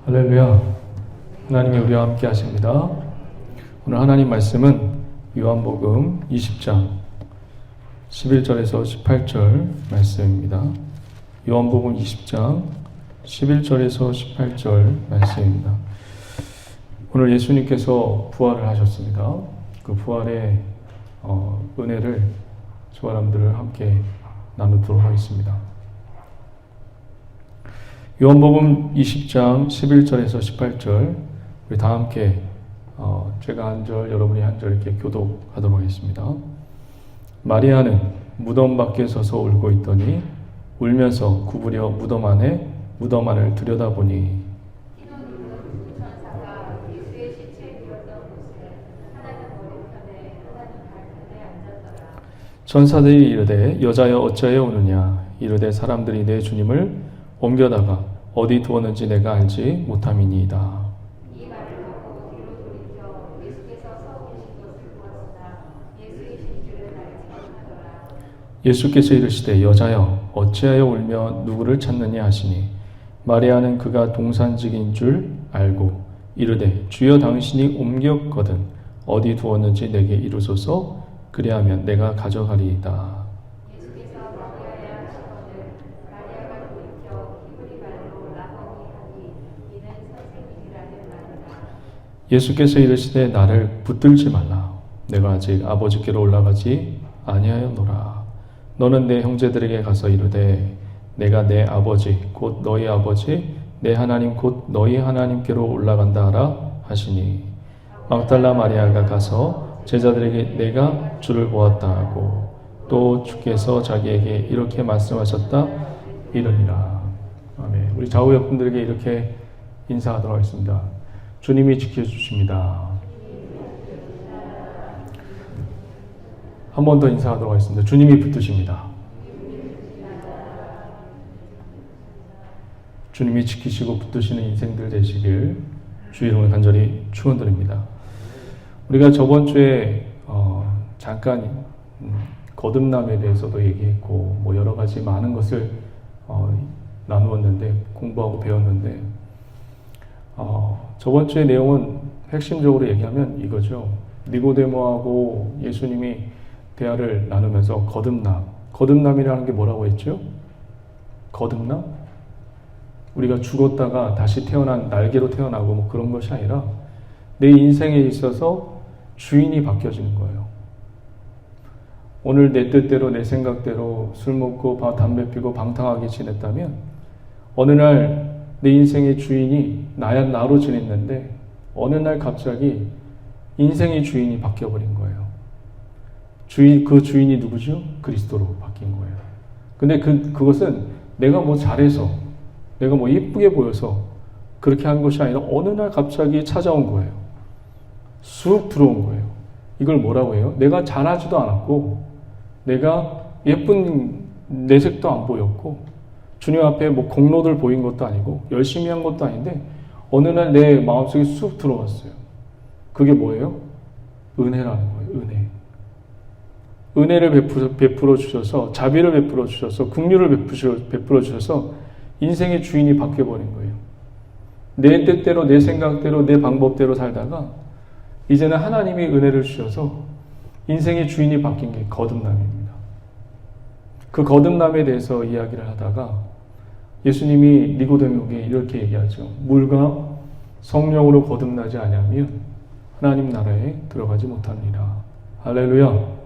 할렐루야. 하나님이 우리와 함께 하십니다. 오늘 하나님 말씀은 요한복음 20장 11절에서 18절 말씀입니다. 요한복음 20장 11절에서 18절 말씀입니다. 오늘 예수님께서 부활을 하셨습니다. 그 부활의 은혜를 저와 여러분들을 함께 나누도록 하겠습니다. 요한복음 20장 11절에서 18절 우리 다 함께 제가 한 절 여러분이 한 절 이렇게 교독하도록 하겠습니다. 마리아는 무덤 밖에 서서 울고 있더니 울면서 구부려 무덤 안을 들여다보니 천사들이 이르되 여자여 어찌하여 우느냐 이르되 사람들이 내 주님을 옮겨다가 어디 두었는지 내가 알지 못함이니이다. 이 말을 하고 뒤로 돌이켜 예수께서 서 계신 것을 보았으나 예수이신 줄을 알지 못하더라. 예수께서 이르시되 여자여 어찌하여 울며 누구를 찾느냐 하시니 마리아는 그가 동산직인 줄 알고 이르되 주여 당신이 옮겼거든 어디 두었는지 내게 이루소서 그리하면 내가 가져가리이다. 예수께서 이르시되 나를 붙들지 말라. 내가 아직 아버지께로 올라가지 아니하였노라. 너는 내 형제들에게 가서 이르되 내가 내 아버지 곧 너희 아버지 내 하나님 곧 너희 하나님께로 올라간다 하라 하시니 막달라 마리아가 가서 제자들에게 내가 주를 보았다 하고 또 주께서 자기에게 이렇게 말씀하셨다 이르니라. 아멘. 우리 좌우 옆분들에게 이렇게 인사하도록 하겠습니다. 주님이 지켜주십니다. 한 번 더 인사하도록 하겠습니다. 주님이 붙드십니다. 주님이 지키시고 붙드시는 인생들 되시길 주의 이름으로 간절히 축원드립니다. 우리가 저번 주에 잠깐 거듭남에 대해서도 얘기했고 뭐 여러 가지 많은 것을 나누었는데 공부하고 배웠는데 저번 주의 내용은 핵심적으로 얘기하면 이거죠. 니고데모하고 예수님이 대화를 나누면서 거듭남이라는 게 뭐라고 했죠? 거듭남? 우리가 죽었다가 다시 태어난 날개로 태어나고 뭐 그런 것이 아니라 내 인생에 있어서 주인이 바뀌어지는 거예요. 오늘 내 뜻대로 내 생각대로 술 먹고 담배 피고 방탕하게 지냈다면 어느 날 내 인생의 주인이 나로 지냈는데 어느 날 갑자기 인생의 주인이 바뀌어버린 거예요. 그 주인이 누구죠? 그리스도로 바뀐 거예요. 근데 그것은 내가 뭐 잘해서 내가 뭐 예쁘게 보여서 그렇게 한 것이 아니라 어느 날 갑자기 찾아온 거예요. 쑥 들어온 거예요. 이걸 뭐라고 해요? 내가 잘하지도 않았고 내가 예쁜 내색도 안 보였고 주님 앞에 뭐 공로들 보인 것도 아니고 열심히 한 것도 아닌데 어느 날 내 마음속에 쑥 들어왔어요. 그게 뭐예요? 은혜라는 거예요. 은혜를 베풀어 주셔서 자비를 베풀어 주셔서 긍휼을 베풀어 주셔서 인생의 주인이 바뀌어버린 거예요. 내 뜻대로 내 생각대로 내 방법대로 살다가 이제는 하나님이 은혜를 주셔서 인생의 주인이 바뀐 게 거듭남입니다. 그 거듭남에 대해서 이야기를 하다가 예수님이 니고데모에게 이렇게 얘기하죠. 물과 성령으로 거듭나지 아니하면 하나님 나라에 들어가지 못하느니라. 할렐루야.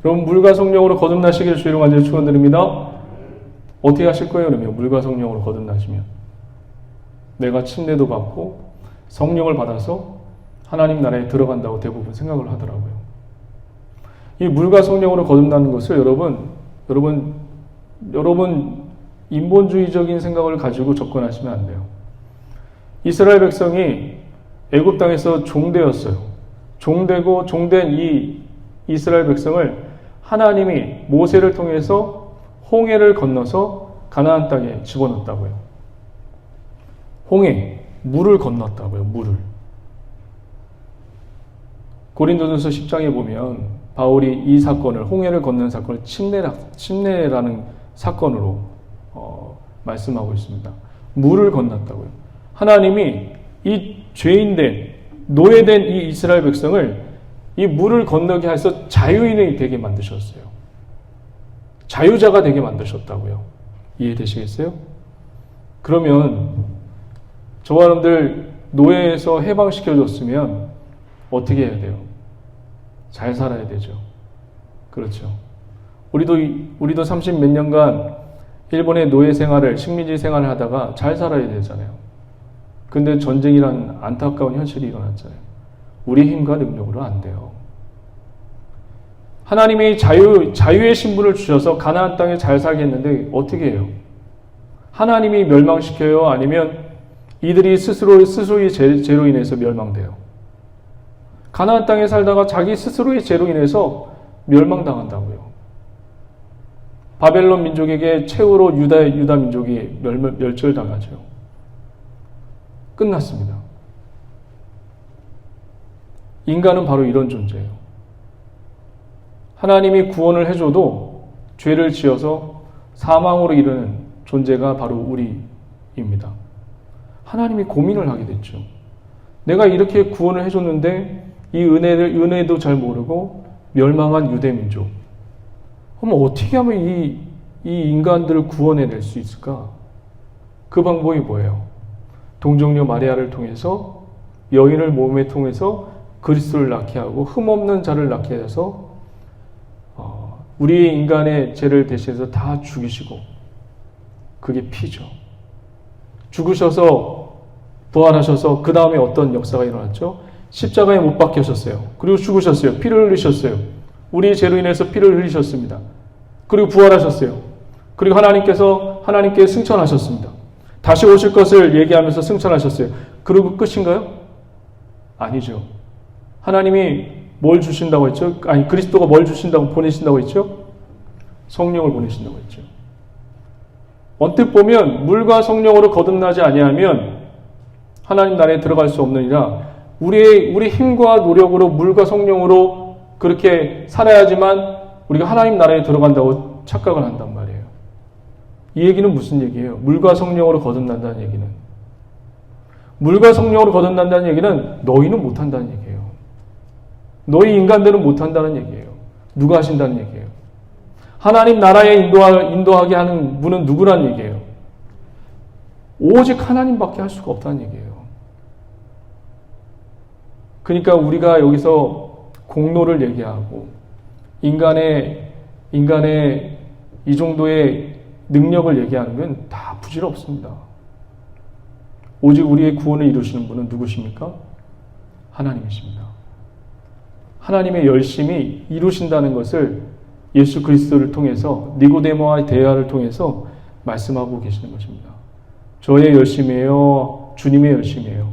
여러분 물과 성령으로 거듭나시길 주의로 간절히 축원드립니다. 어떻게 하실 거예요? 그러면 물과 성령으로 거듭나시면 내가 침례도 받고 성령을 받아서 하나님 나라에 들어간다고 대부분 생각을 하더라고요. 이 물과 성령으로 거듭나는 것을 여러분 인본주의적인 생각을 가지고 접근하시면 안 돼요. 이스라엘 백성이 애굽 땅에서 종되었어요. 종된 이 이스라엘 백성을 하나님이 모세를 통해서 홍해를 건너서 가나안 땅에 집어넣었다고요. 물을 건넜다고요. 물을. 고린도전서 10장에 보면 바울이 이 사건을 홍해를 건너는 사건을 침례라는 사건으로 말씀하고 있습니다. 물을 건넜다고요. 하나님이 이 죄인된 노예된 이 이스라엘 백성을 이 물을 건너게 해서 자유인이 되게 만드셨어요. 자유자가 되게 만드셨다고요. 이해되시겠어요? 그러면 저와 여러분들 노예에서 해방시켜줬으면 어떻게 해야 돼요? 잘 살아야 되죠. 그렇죠. 우리도 30 몇 년간 일본의 노예 생활을, 식민지 생활을 하다가 잘 살아야 되잖아요. 근데 전쟁이란 안타까운 현실이 일어났잖아요. 우리 힘과 능력으로 안 돼요. 하나님이 자유의 신분을 주셔서 가나안 땅에 잘 살게 했는데 어떻게 해요? 하나님이 멸망시켜요? 아니면 이들이 스스로의 죄로 인해서 멸망돼요? 가나안 땅에 살다가 자기 스스로의 죄로 인해서 멸망당한다고요. 바벨론 민족에게 최후로 유다 민족이 멸절당하죠. 끝났습니다. 인간은 바로 이런 존재예요. 하나님이 구원을 해줘도 죄를 지어서 사망으로 이르는 존재가 바로 우리입니다. 하나님이 고민을 하게 됐죠. 내가 이렇게 구원을 해줬는데 이 은혜도 잘 모르고 멸망한 유대민족. 그럼 어떻게 하면 이 인간들을 구원해낼 수 있을까? 그 방법이 뭐예요? 동정녀 마리아를 통해서 여인을 몸에 통해서 그리스도를 낳게 하고 흠없는 자를 낳게 해서 우리 인간의 죄를 대신해서 다 죽이시고 그게 피죠. 죽으셔서 부활하셔서 그 다음에 어떤 역사가 일어났죠? 십자가에 못 박히셨어요. 그리고 죽으셨어요. 피를 흘리셨어요. 우리의 죄로 인해서 피를 흘리셨습니다. 그리고 부활하셨어요. 그리고 하나님께 승천하셨습니다. 다시 오실 것을 얘기하면서 승천하셨어요. 그리고 끝인가요? 아니죠. 하나님이 뭘 주신다고 했죠? 아니, 그리스도가 뭘 보내신다고 했죠? 성령을 보내신다고 했죠. 언뜻 보면 물과 성령으로 거듭나지 아니하면 하나님 나라에 들어갈 수 없느니라. 우리 힘과 노력으로 물과 성령으로 그렇게 살아야지만 우리가 하나님 나라에 들어간다고 착각을 한단 말이에요. 이 얘기는 무슨 얘기예요? 물과 성령으로 거듭난다는 얘기는. 물과 성령으로 거듭난다는 얘기는 너희는 못한다는 얘기예요. 너희 인간들은 못한다는 얘기예요. 누가 하신다는 얘기예요? 하나님 나라에 인도하게 하는 분은 누구란 얘기예요? 오직 하나님밖에 할 수가 없다는 얘기예요. 그러니까 우리가 여기서 공로를 얘기하고 인간의 이 정도의 능력을 얘기하는 건 다 부질없습니다. 오직 우리의 구원을 이루시는 분은 누구십니까? 하나님이십니다. 하나님의 열심히 이루신다는 것을 예수 그리스도를 통해서 니고데모와의 대화를 통해서 말씀하고 계시는 것입니다. 저의 열심이에요? 주님의 열심이에요?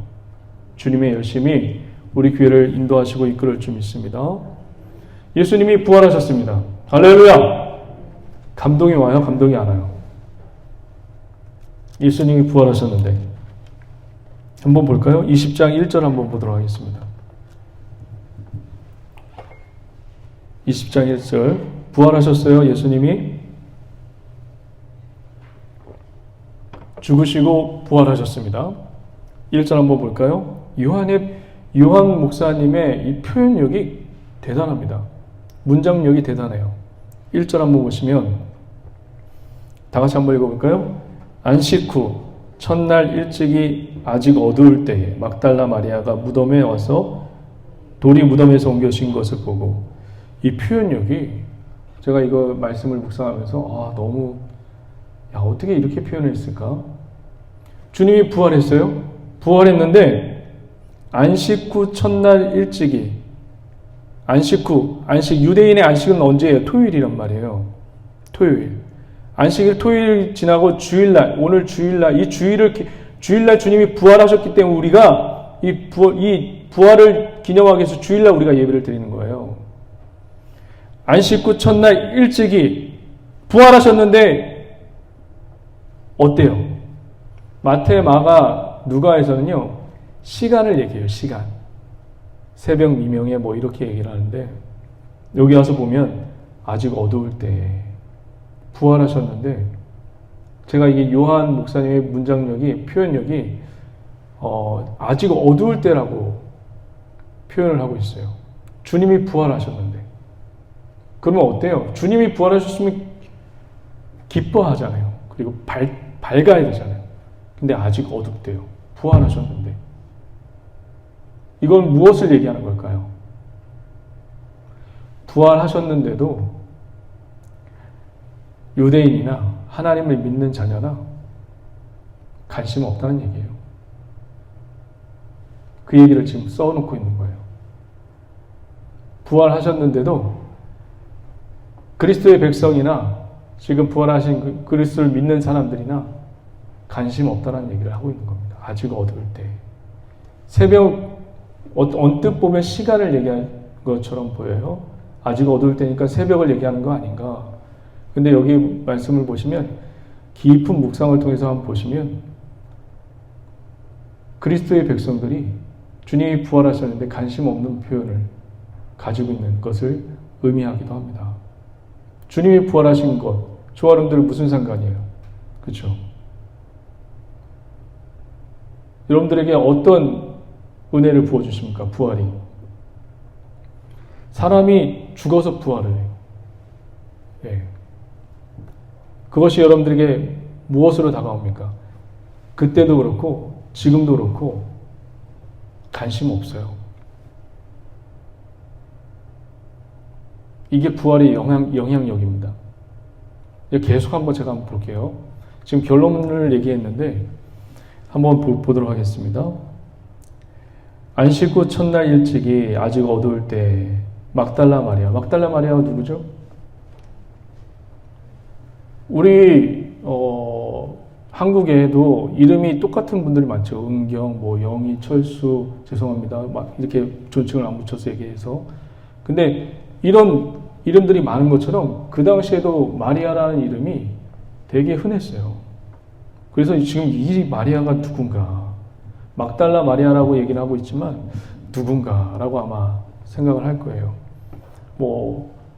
주님의 열심이 우리 교회를 인도하시고 이끌을 줄 믿습니다. 예수님이 부활하셨습니다. 할렐루야! 감동이 와요? 감동이 안 와요? 예수님이 부활하셨는데 한번 볼까요? 20장 1절 한번 보도록 하겠습니다. 20장 1절 부활하셨어요. 예수님이 죽으시고 부활하셨습니다. 1절 한번 볼까요? 요한 목사님의 이 표현력이 대단합니다. 문장력이 대단해요. 1절 한번 보시면 다 같이 한번 읽어볼까요? 안식 후 첫날 일찍이 아직 어두울 때에 막달라 마리아가 무덤에 와서 돌이 무덤에서 옮겨진 것을 보고 이 표현력이 제가 이거 말씀을 묵상하면서 너무 어떻게 이렇게 표현했을까? 주님이 부활했어요. 부활했는데 안식 후 첫날 일찍이 유대인의 안식은 언제예요? 토요일이란 말이에요. 토요일. 안식일 토요일 지나고 주일날, 오늘 주일날, 이 주일날 주님이 부활하셨기 때문에 우리가 이 부활을 기념하기 위해서 주일날 우리가 예배를 드리는 거예요. 안식 후 첫날 일찍이 부활하셨는데 어때요? 마태, 마가, 누가에서는요 시간을 얘기해요. 시간. 새벽 미명에 뭐 이렇게 얘기를 하는데 여기 와서 보면 아직 어두울 때 부활하셨는데 제가 이게 요한 목사님의 문장력이 표현력이 아직 어두울 때라고 표현을 하고 있어요. 주님이 부활하셨는데. 그러면 어때요? 주님이 부활하셨으면 기뻐하잖아요. 그리고 밝아야 되잖아요. 근데 아직 어둡대요. 부활하셨는데. 이건 무엇을 얘기하는 걸까요? 부활하셨는데도 유대인이나 하나님을 믿는 자녀나 관심 없다는 얘기예요. 그 얘기를 지금 써놓고 있는 거예요. 부활하셨는데도 그리스도의 백성이나 지금 부활하신 그리스도를 믿는 사람들이나 관심 없다는 얘기를 하고 있는 겁니다. 아직 어두울 때. 새벽, 언뜻 보면 시간을 얘기한 것처럼 보여요. 아직 어두울 때니까 새벽을 얘기하는 거 아닌가. 근데 여기 말씀을 보시면 깊은 묵상을 통해서 한번 보시면 그리스도의 백성들이 주님이 부활하셨는데 관심 없는 표현을 가지고 있는 것을 의미하기도 합니다. 주님이 부활하신 것, 저와 여러분들은 무슨 상관이에요? 그렇죠? 여러분들에게 어떤 은혜를 부어주십니까? 부활이. 사람이 죽어서 부활을 해요. 예. 그것이 여러분들에게 무엇으로 다가옵니까? 그때도 그렇고 지금도 그렇고 관심 없어요. 이게 부활의 영향력입니다. 계속 제가 한번 볼게요. 지금 결론을 얘기했는데 한번 보도록 하겠습니다. 안식 후 첫날 일찍이 아직 어두울 때 막달라 마리아가 누구죠? 우리 한국에도 이름이 똑같은 분들이 많죠. 은경, 영희, 철수, 죄송합니다. 막 이렇게 존칭을 안 붙여서 얘기해서. 근데 이런 이름들이 많은 것처럼 그 당시에도 마리아라는 이름이 되게 흔했어요. 그래서 지금 이 마리아가 누군가, 막달라 마리아라고 얘기를 하고 있지만 누군가라고 아마 생각을 할 거예요.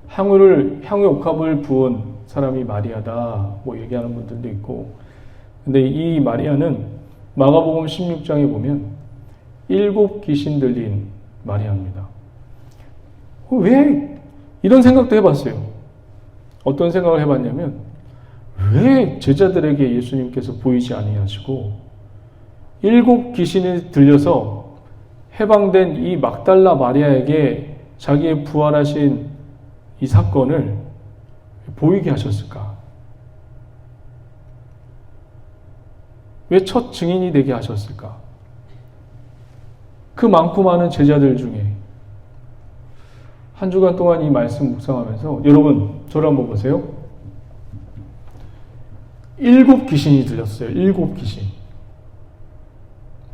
향유 옥합을 부은 사람이 마리아다 얘기하는 분들도 있고. 근데 이 마리아는 마가복음 16장에 보면 7 귀신 들린 마리아입니다. 왜 이런 생각도 해봤어요. 어떤 생각을 해봤냐면 왜 제자들에게 예수님께서 보이지 아니하시고 7 귀신이 들려서 해방된 이 막달라 마리아에게 자기의 부활하신 이 사건을 보이게 하셨을까? 왜 첫 증인이 되게 하셨을까? 그 많고 많은 제자들 중에 한 주간 동안 이 말씀 묵상하면서 여러분 저를 한번 보세요. 7 귀신이 들렸어요. 7 귀신.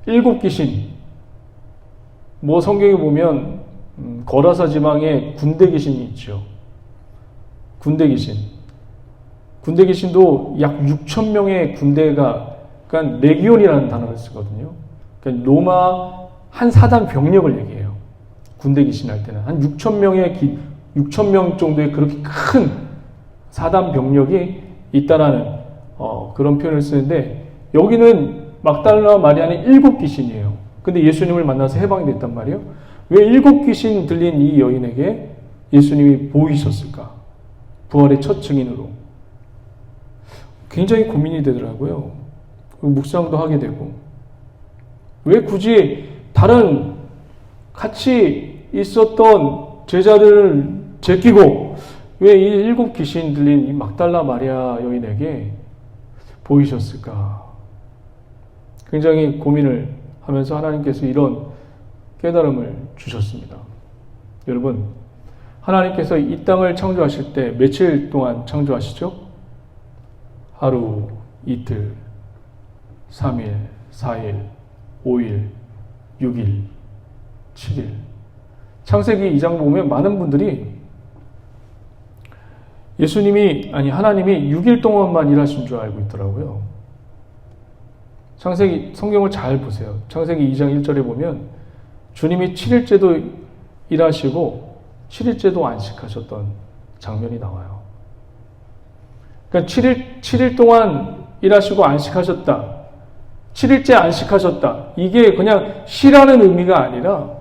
7 귀신. 성경에 보면 거라사 지방에 군대 귀신이 있죠. 군대 귀신. 군대 귀신도 약 6천 명의 군대가, 그러니까 레기온이라는 단어를 쓰거든요. 그러니까 로마 한 사단 병력을 얘기해요. 군대 귀신 할 때는 한 6천 명 정도의 그렇게 큰 사단 병력이 있다라는 그런 표현을 쓰는데, 여기는 막달라 마리아는 7 귀신이에요. 근데 예수님을 만나서 해방이 됐단 말이에요. 왜 7 귀신 들린 이 여인에게 예수님이 보이셨을까? 부활의 첫 증인으로. 굉장히 고민이 되더라고요. 묵상도 하게 되고. 왜 굳이 다른 같이 있었던 제자들을 제끼고 왜 이 7 귀신 들린 이 막달라 마리아 여인에게 보이셨을까? 굉장히 고민을 하면서 하나님께서 이런 깨달음을 주셨습니다. 여러분, 하나님께서 이 땅을 창조하실 때 며칠 동안 창조하시죠? 하루, 이틀, 3일, 4일, 5일, 6일, 7일. 창세기 2장 보면 많은 분들이 하나님이 6일 동안만 일하신 줄 알고 있더라고요. 성경을 잘 보세요. 창세기 2장 1절에 보면 주님이 7일째도 일하시고 7일째도 안식하셨던 장면이 나와요. 그러니까 7일 동안 일하시고 안식하셨다. 7일째 안식하셨다. 이게 그냥 쉬라는 의미가 아니라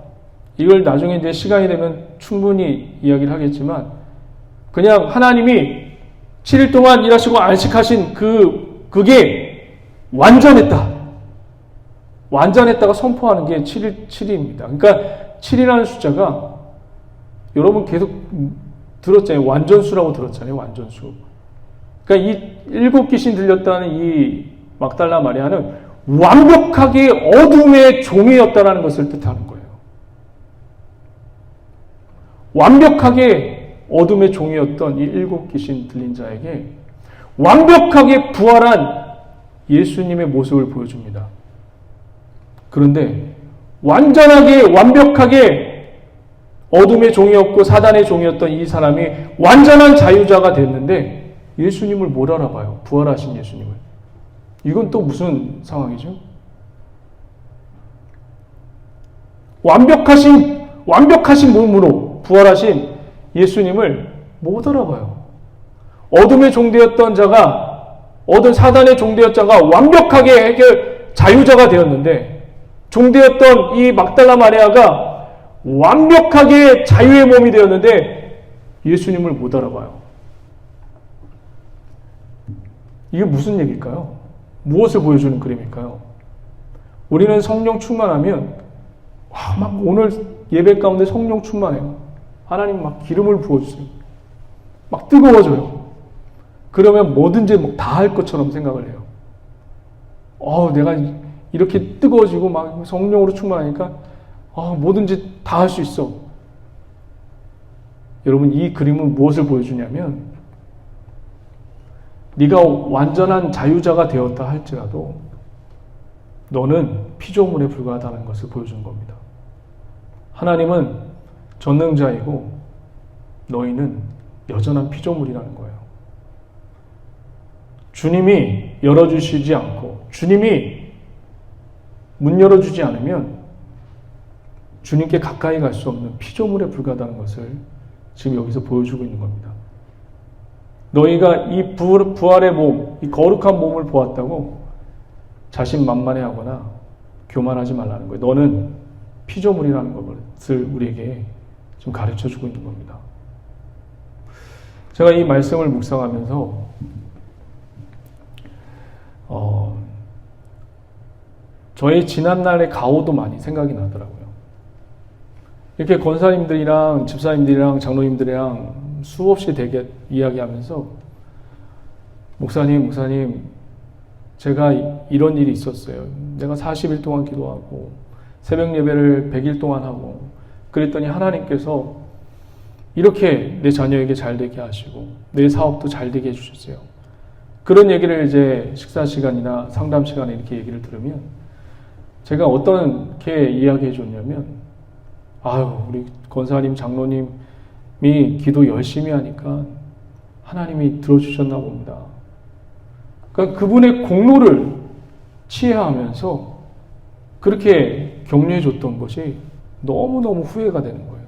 이걸 나중에 이제 시간이 되면 충분히 이야기를 하겠지만 그냥 하나님이 7일 동안 일하시고 안식하신 그게 완전했다. 완전했다가 선포하는 게 7일입니다. 그러니까 7이라는 숫자가 여러분 계속 들었잖아요. 완전수라고 들었잖아요. 완전수. 그러니까 이 7귀신 들렸다는 이 막달라 마리아는 완벽하게 어둠의 종이었다는 것을 뜻하는 거예요. 완벽하게 어둠의 종이었던 이 7귀신 들린 자에게 완벽하게 부활한 예수님의 모습을 보여줍니다. 그런데 완벽하게 어둠의 종이었고 사단의 종이었던 이 사람이 완전한 자유자가 됐는데 예수님을 못 알아봐요. 부활하신 예수님을. 이건 또 무슨 상황이죠? 완벽하신 몸으로 부활하신 예수님을 못 알아봐요. 어둠의 종되었던 자가, 사단의 종되었던 자가 완벽하게 자유자가 되었는데 종되었던 이 막달라 마리아가 완벽하게 자유의 몸이 되었는데 예수님을 못 알아봐요. 이게 무슨 얘기일까요? 무엇을 보여주는 그림일까요? 우리는 성령 충만하면 막 오늘 예배 가운데 성령 충만해요. 하나님 막 기름을 부어주세요. 막 뜨거워져요. 그러면 뭐든지 다 할 것처럼 생각을 해요. 내가 이렇게 뜨거워지고 막 성령으로 충만하니까 뭐든지 다 할 수 있어. 여러분 이 그림은 무엇을 보여주냐면 네가 완전한 자유자가 되었다 할지라도 너는 피조물에 불과하다는 것을 보여주는 겁니다. 하나님은 전능자이고 너희는 여전한 피조물이라는 거예요. 주님이 열어주시지 않고 주님이 문 열어주지 않으면 주님께 가까이 갈 수 없는 피조물에 불과하다는 것을 지금 여기서 보여주고 있는 겁니다. 너희가 이 부활의 몸, 이 거룩한 몸을 보았다고 자신만만해하거나 교만하지 말라는 거예요. 너는 피조물이라는 것을 우리에게 좀 가르쳐주고 있는 겁니다. 제가 이 말씀을 묵상하면서 저의 지난날의 가오도 많이 생각이 나더라고요. 이렇게 권사님들이랑 집사님들이랑 장로님들이랑 수없이 되게 이야기하면서 목사님 제가 이런 일이 있었어요. 내가 40일 동안 기도하고 새벽 예배를 100일 동안 하고 그랬더니 하나님께서 이렇게 내 자녀에게 잘 되게 하시고 내 사업도 잘 되게 해주셨어요. 그런 얘기를 이제 식사 시간이나 상담 시간에 이렇게 얘기를 들으면 제가 어떻게 이야기해 줬냐면 우리 권사님 장로님이 기도 열심히 하니까 하나님이 들어주셨나 봅니다. 그러니까 그분의 공로를 치하하면서 그렇게 격려해 줬던 것이 너무너무 후회가 되는 거예요.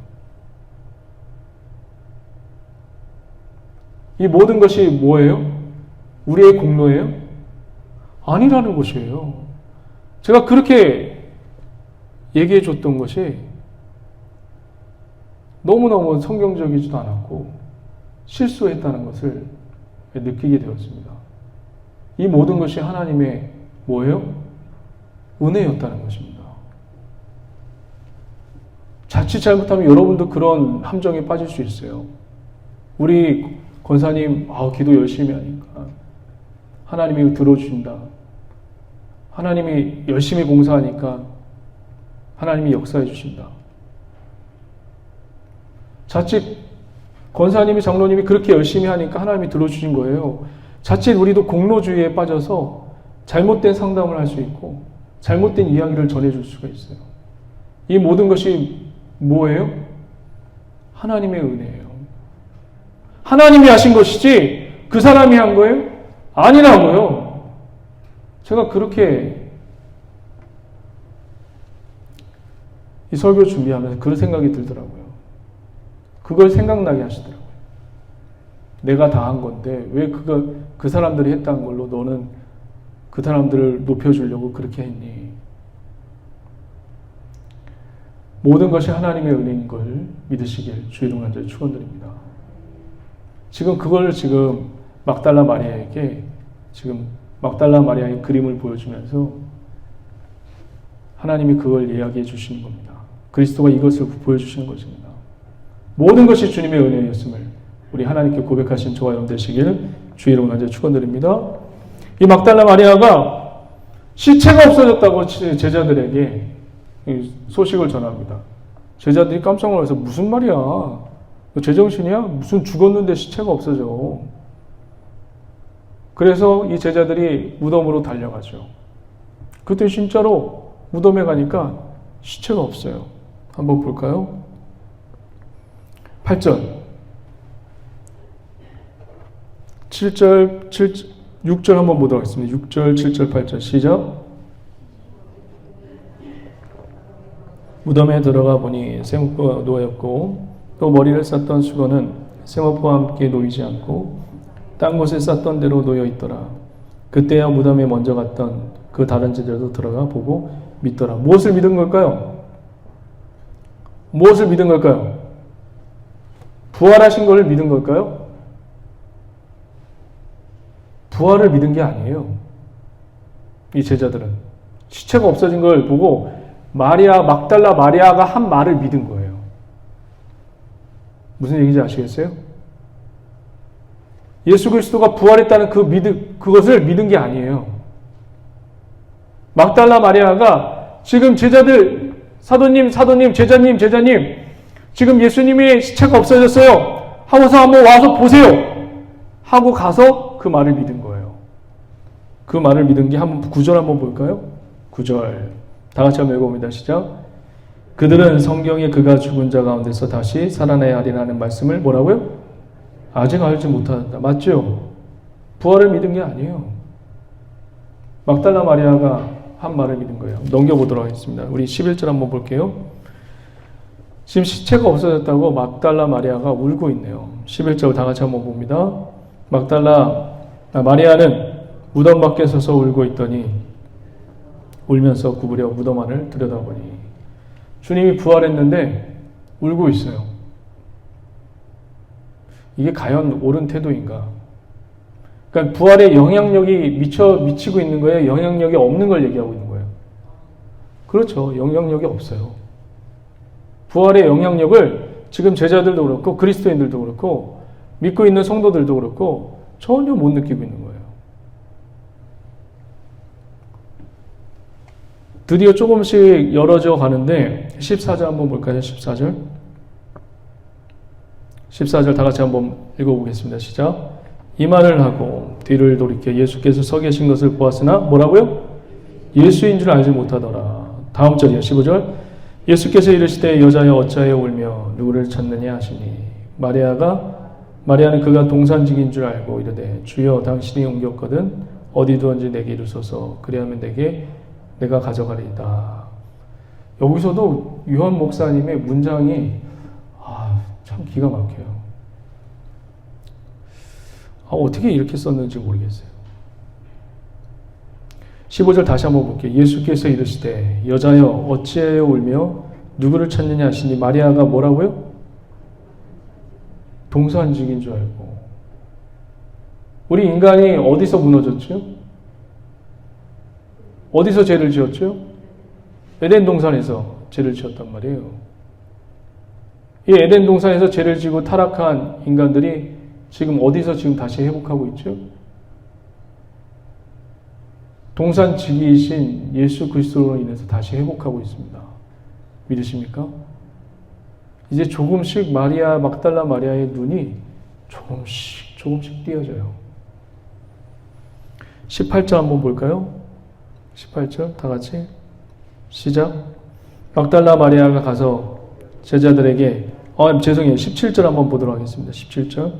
이 모든 것이 뭐예요? 우리의 공로예요? 아니라는 것이에요. 제가 그렇게 얘기해 줬던 것이 너무너무 성경적이지도 않았고 실수했다는 것을 느끼게 되었습니다. 이 모든 것이 하나님의 뭐예요? 은혜였다는 것입니다. 자칫 잘못하면 여러분도 그런 함정에 빠질 수 있어요. 우리 권사님 기도 열심히 하니까 하나님이 들어주신다. 하나님이 열심히 봉사하니까 하나님이 역사해 주신다. 자칫 권사님이 장로님이 그렇게 열심히 하니까 하나님이 들어주신 거예요. 자칫 우리도 공로주의에 빠져서 잘못된 상담을 할 수 있고 잘못된 이야기를 전해줄 수가 있어요. 이 모든 것이 뭐예요? 하나님의 은혜예요. 하나님이 하신 것이지 그 사람이 한 거예요? 아니라고요. 제가 그렇게 이 설교 준비하면서 그런 생각이 들더라고요. 그걸 생각나게 하시더라고요. 내가 다 한 건데 왜 그 사람들이 했다는 걸로 너는 그 사람들을 높여주려고 그렇게 했니? 모든 것이 하나님의 은혜인 걸 믿으시길 주의 이름으로 간절히 축원드립니다. 지금 그걸 지금 막달라 마리아에게 지금 막달라 마리아의 그림을 보여주면서 하나님이 그걸 이야기해 주시는 겁니다. 그리스도가 이것을 보여주시는 것입니다. 모든 것이 주님의 은혜였음을 우리 하나님께 고백하신 저와 여러분 되시길 주의 이름으로 간절히 축원드립니다. 이 막달라 마리아가 시체가 없어졌다고 제자들에게 소식을 전합니다. 제자들이 깜짝 놀라서 무슨 말이야? 너 제정신이야? 무슨 죽었는데 시체가 없어져. 그래서 이 제자들이 무덤으로 달려가죠. 그때 진짜로 무덤에 가니까 시체가 없어요. 한번 볼까요? 8절 7절 6절 한번 보도록 하겠습니다. 6절 7절 8절 시작. 무덤에 들어가 보니 세모포가 놓였고 또 머리를 쌌던 수건은 세모포와 함께 놓이지 않고 딴 곳에 쌌던 대로 놓여 있더라. 그때야 무덤에 먼저 갔던 그 다른 제자도 들어가 보고 믿더라. 무엇을 믿은 걸까요? 무엇을 믿은 걸까요? 부활하신 것을 믿은 걸까요? 부활을 믿은 게 아니에요. 이 제자들은 시체가 없어진 걸 보고 막달라 마리아가 한 말을 믿은 거예요. 무슨 얘기인지 아시겠어요? 예수 그리스도가 부활했다는 그것을 믿은 게 아니에요. 막달라 마리아가 지금 제자들, 사도님, 제자님, 지금 예수님의 시체가 없어졌어요. 하고서 한번 와서 보세요. 하고 가서 그 말을 믿은 거예요. 그 말을 믿은 게 한번 9절 한번 볼까요? 9절. 다 같이 한번 읽어봅니다. 시작. 그들은 성경에 그가 죽은 자 가운데서 다시 살아나야 하리라는 말씀을 뭐라고요? 아직 알지 못하다. 맞죠? 부활을 믿은 게 아니에요. 막달라 마리아가 한 말을 믿은 거예요. 넘겨보도록 하겠습니다. 우리 11절 한번 볼게요. 지금 시체가 없어졌다고 막달라 마리아가 울고 있네요. 11절 다 같이 한번 봅니다. 마리아는 무덤 밖에 서서 울고 있더니 울면서 구부려 무덤 안을 들여다보니 주님이 부활했는데 울고 있어요. 이게 과연 옳은 태도인가? 그러니까 부활의 영향력이 미치고 있는 거예요? 영향력이 없는 걸 얘기하고 있는 거예요? 그렇죠. 영향력이 없어요. 부활의 영향력을 지금 제자들도 그렇고 그리스도인들도 그렇고 믿고 있는 성도들도 그렇고 전혀 못 느끼고 있는 거예요. 드디어 조금씩 열어져 가는데 14절 한번 볼까요? 14절 다 같이 한번 읽어보겠습니다. 시작. 이 말을 하고 뒤를 돌이켜 예수께서 서 계신 것을 보았으나 뭐라고요? 예수인 줄 알지 못하더라. 다음 절이요. 15절 예수께서 이르시되 여자여 어찌하여 울며 누구를 찾느냐 하시니 마리아는 그가 동산직인 줄 알고 이르되 주여 당신이 옮겼거든 어디 두었는지 내게 이르소서 그리하면 내가 가져가리이다. 여기서도 요한 목사님의 문장이 참 기가 막혀요. 어떻게 이렇게 썼는지 모르겠어요. 15절 다시 한번 볼게요. 예수께서 이르시되 여자여 어찌하여 울며 누구를 찾느냐 하시니 마리아가 뭐라고요? 동산직인 줄 알고. 우리 인간이 어디서 무너졌죠? 어디서 죄를 지었죠? 에덴 동산에서 죄를 지었단 말이에요. 이 에덴 동산에서 죄를 지고 타락한 인간들이 지금 어디서 지금 다시 회복하고 있죠? 동산직이신 예수 그리스도로 인해서 다시 회복하고 있습니다. 믿으십니까? 이제 조금씩 막달라 마리아의 눈이 조금씩 띄어져요. 18절 한번 볼까요? 18절 다 같이 시작. 막달라 마리아가 가서 제자들에게 17절 한번 보도록 하겠습니다. 17절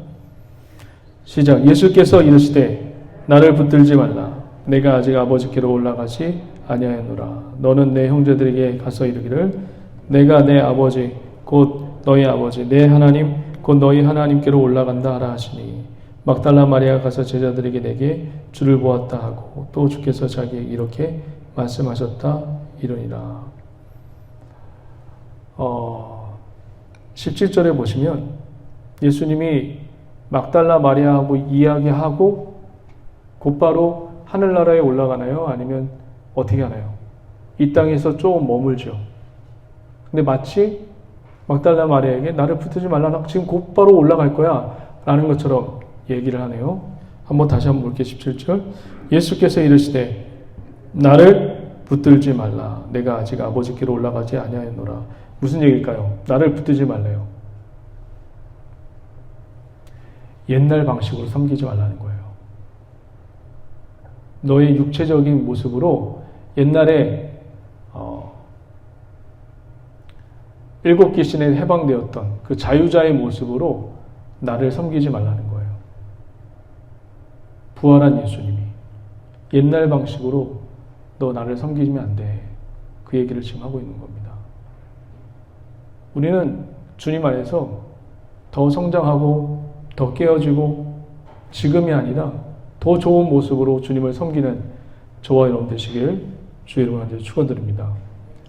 시작. 예수께서 이르시되 나를 붙들지 말라. 내가 아직 아버지께로 올라가지 아니하였노라. 너는 내 형제들에게 가서 이르기를 내가 내 아버지 곧 너희 아버지 내 하나님 곧 너희 하나님께로 올라간다 하라 하시니 막달라 마리아가 가서 제자들에게 내게 주를 보았다 하고 또 주께서 자기에게 이렇게 말씀하셨다 이러니라. 17절에 보시면 예수님이 막달라 마리아하고 이야기하고 곧바로 하늘나라에 올라가나요? 아니면 어떻게 하나요? 이 땅에서 좀 머물죠. 근데 마치 막달라 마리아에게 나를 붙들지 말라, 지금 곧바로 올라갈 거야 라는 것처럼 얘기를 하네요. 다시 한번 볼게요. 17절. 예수께서 이르시되 나를 붙들지 말라, 내가 아직 아버지께로 올라가지 아니하였노라. 무슨 얘기일까요? 나를 붙들지 말래요. 옛날 방식으로 섬기지 말라는 거예요. 너의 육체적인 모습으로 옛날에 7 귀신에 해방되었던 그 자유자의 모습으로 나를 섬기지 말라는 거예요. 부활한 예수님이 옛날 방식으로 너 나를 섬기면 안 돼, 그 얘기를 지금 하고 있는 겁니다. 우리는 주님 안에서 더 성장하고 더 깨어지고 지금이 아니라 더 좋은 모습으로 주님을 섬기는 저와 여러분 되시길 주의 이름으로 축원드립니다.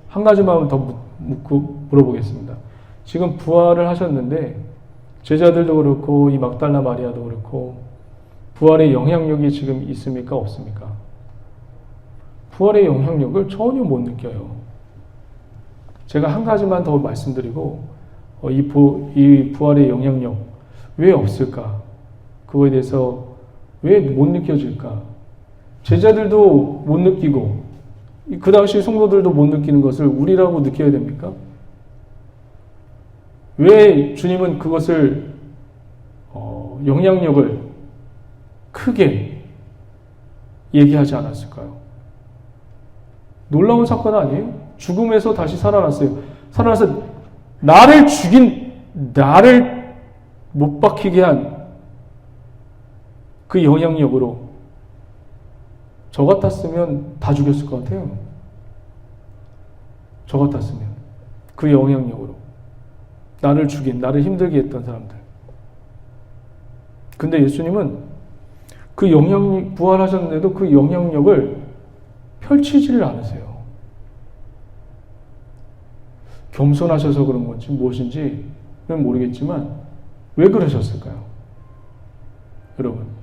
한 가지만 더 물어보겠습니다. 지금 부활을 하셨는데 제자들도 그렇고 이 막달라 마리아도 그렇고 부활의 영향력이 지금 있습니까? 없습니까? 부활의 영향력을 전혀 못 느껴요. 제가 한 가지만 더 말씀드리고 이 부활의 영향력 왜 없을까? 그거에 대해서 왜 못 느껴질까? 제자들도 못 느끼고 그 당시 성도들도 못 느끼는 것을 우리라고 느껴야 됩니까? 왜 주님은 그것을 영향력을 크게 얘기하지 않았을까요? 놀라운 사건 아니에요? 죽음에서 다시 살아났어요. 살아나서 나를 죽인, 나를 못 박히게 한 그 영향력으로 저 같았으면 다 죽였을 것 같아요. 저 같았으면 그 영향력으로 나를 죽인, 나를 힘들게 했던 사람들. 근데 예수님은 그 영향력, 부활하셨는데도 그 영향력을 펼치지를 않으세요. 겸손하셔서 그런 건지 무엇인지는 모르겠지만 왜 그러셨을까요? 여러분,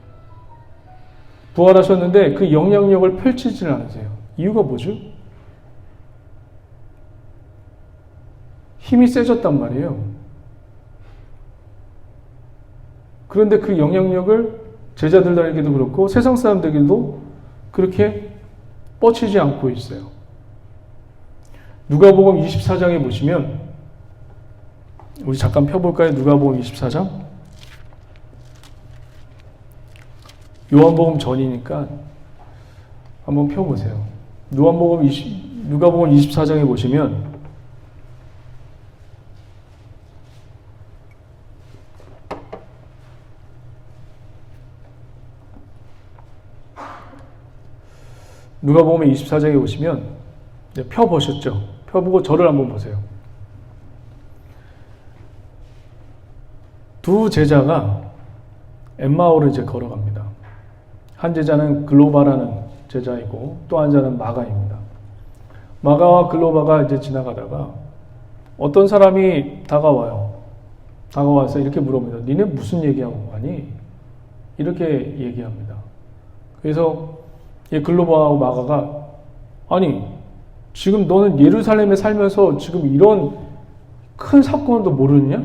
부활하셨는데 그 영향력을 펼치지를 않으세요. 이유가 뭐죠? 힘이 세졌단 말이에요. 그런데 그 영향력을 제자들에게도 그렇고 세상 사람들에게도 그렇게 뻗치지 않고 있어요. 누가복음 24장에 보시면, 우리 잠깐 펴볼까요? 누가복음 24장. 요한복음 전이니까 한번 펴보세요. 누가복음 24장에 보시면 누가복음 24장에 보시면 펴보셨죠? 펴보고 저를 한번 보세요. 두 제자가 엠마오를 이제 걸어갑니다. 한 제자는 글로바라는 제자이고 또 한 제자는 마가입니다. 마가와 글로바가 이제 지나가다가 어떤 사람이 다가와서 이렇게 물어봅니다. 니네 무슨 얘기하고 가니? 이렇게 얘기합니다. 그래서 이 글로바와 마가가, 아니 지금 너는 예루살렘에 살면서 지금 이런 큰 사건도 모르느냐?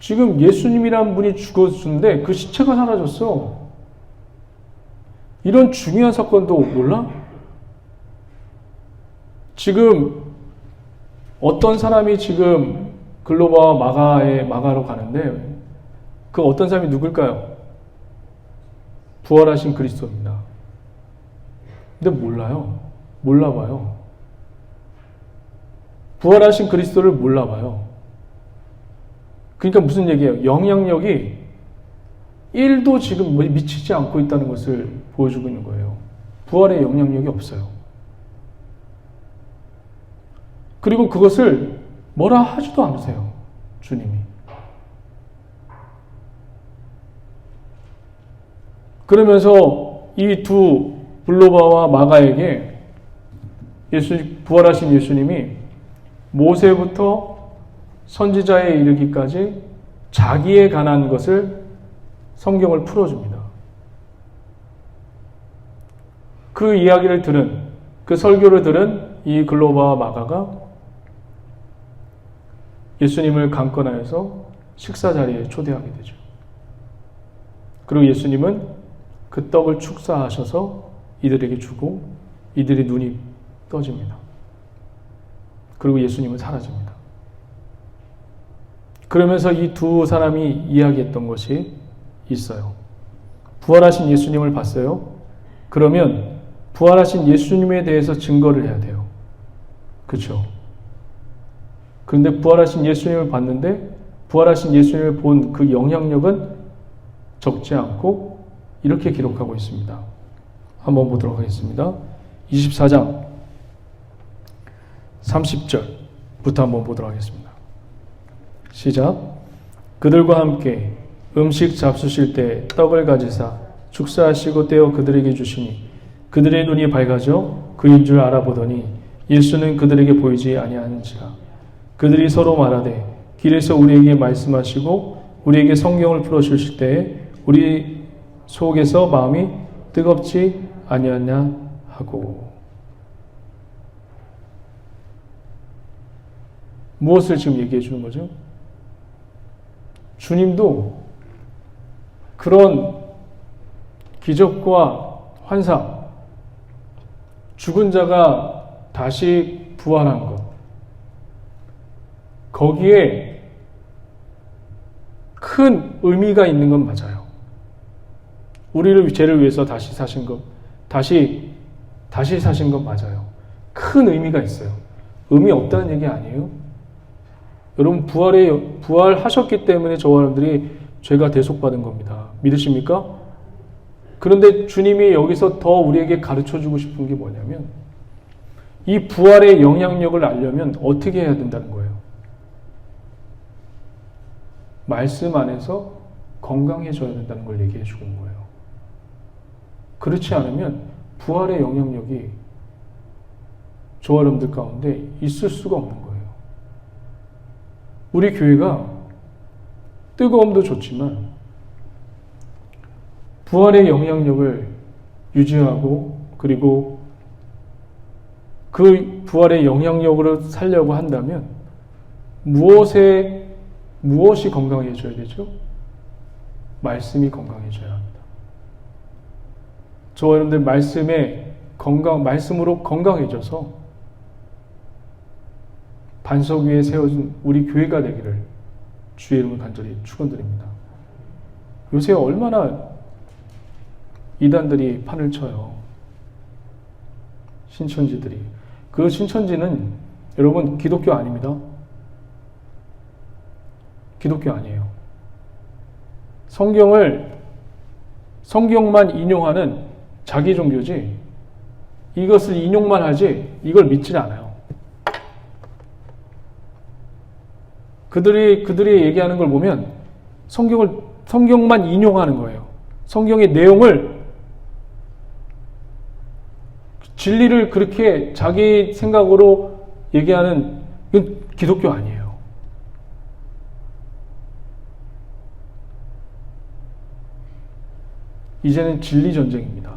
지금 예수님이라는 분이 죽었는데 그 시체가 사라졌어. 이런 중요한 사건도 몰라? 지금 어떤 사람이 지금 글로바와 마가로 가는데 그 어떤 사람이 누굴까요? 부활하신 그리스도입니다. 근데 몰라요. 몰라봐요. 부활하신 그리스도를 몰라봐요. 그러니까 무슨 얘기예요? 영향력이 1도 지금 미치지 않고 있다는 것을 보여주고 있는 거예요. 부활의 영향력이 없어요. 그리고 그것을 뭐라 하지도 않으세요. 주님이. 그러면서 이 두 블로바와 마가에게 부활하신 예수님이 모세부터 선지자에 이르기까지 자기에 관한 것을 성경을 풀어줍니다. 그 이야기를 들은, 그 설교를 들은 이 글로바와 마가가 예수님을 강권하여서 식사 자리에 초대하게 되죠. 그리고 예수님은 그 떡을 축사하셔서 이들에게 주고 이들의 눈이 떠집니다. 그리고 예수님은 사라집니다. 그러면서 이 두 사람이 이야기했던 것이 있어요. 부활하신 예수님을 봤어요. 그러면 부활하신 예수님에 대해서 증거를 해야 돼요. 그렇죠? 그런데 부활하신 예수님을 봤는데 부활하신 예수님을 본 그 영향력은 적지 않고 이렇게 기록하고 있습니다. 한번 보도록 하겠습니다. 24장 30절부터 한번 보도록 하겠습니다. 시작. 그들과 함께 음식 잡수실 때 떡을 가지사 축사하시고 떼어 그들에게 주시니 그들의 눈이 밝아져 그인 줄 알아보더니 예수는 그들에게 보이지 아니하는지라. 그들이 서로 말하되 길에서 우리에게 말씀하시고 우리에게 성경을 풀어주실 때에 우리 속에서 마음이 뜨겁지 아니하냐 하고. 무엇을 지금 얘기해 주는 거죠? 주님도 그런 기적과 환상, 죽은 자가 다시 부활한 것, 거기에 큰 의미가 있는 건 맞아요. 우리를 죄를 위해서 다시 사신 것, 다시 사신 것 맞아요. 큰 의미가 있어요. 의미 없다는 얘기 아니에요. 여러분 부활하셨기 때문에 저와 여러분들이 죄가 대속받은 겁니다. 믿으십니까? 그런데 주님이 여기서 더 우리에게 가르쳐주고 싶은 게 뭐냐면 이 부활의 영향력을 알려면 어떻게 해야 된다는 거예요. 말씀 안에서 건강해져야 된다는 걸 얘기해 주는 거예요. 그렇지 않으면 부활의 영향력이 저와 여러분들 가운데 있을 수가 없는 거예요. 우리 교회가 뜨거움도 좋지만 부활의 영향력을 유지하고 그리고 그 부활의 영향력으로 살려고 한다면 무엇이 건강해져야 되죠? 말씀이 건강해져야 합니다. 저와 여러분들 말씀으로 건강해져서 반석 위에 세워진 우리 교회가 되기를 주의 이름을 간절히 축원드립니다. 요새 얼마나 이단들이 판을 쳐요. 신천지들이. 그 신천지는 여러분 기독교 아닙니다. 기독교 아니에요. 성경만 인용하는 자기 종교지 이것을 인용만 하지 이걸 믿지 않아요. 그들이 얘기하는 걸 보면 성경만 인용하는 거예요. 성경의 내용을 진리를 그렇게 자기 생각으로 얘기하는 이건 기독교 아니에요. 이제는 진리 전쟁입니다.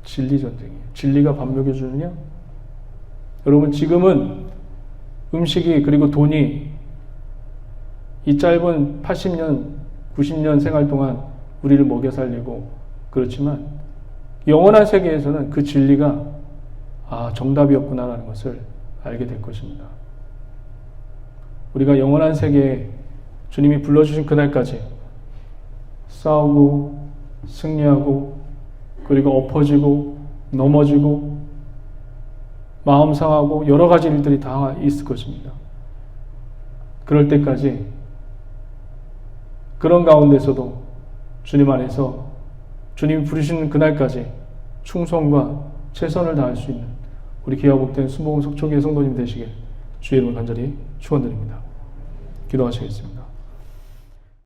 진리 전쟁이에요. 진리가 밥 먹여주느냐? 여러분 지금은 음식이 그리고 돈이 이 짧은 80년, 90년 생활 동안 우리를 먹여 살리고 그렇지만 영원한 세계에서는 그 진리가 정답이었구나라는 것을 알게 될 것입니다. 우리가 영원한 세계에 주님이 불러주신 그날까지 싸우고 승리하고 그리고 엎어지고 넘어지고 마음 상하고 여러 가지 일들이 다 있을 것입니다. 그럴 때까지 그런 가운데서도 주님 안에서 주님이 부르시는 그날까지 충성과 최선을 다할 수 있는 우리 기아복된 순복음 속초교회 성도님 되시길 주의 이름을 간절히 축원드립니다. 기도하시겠습니다.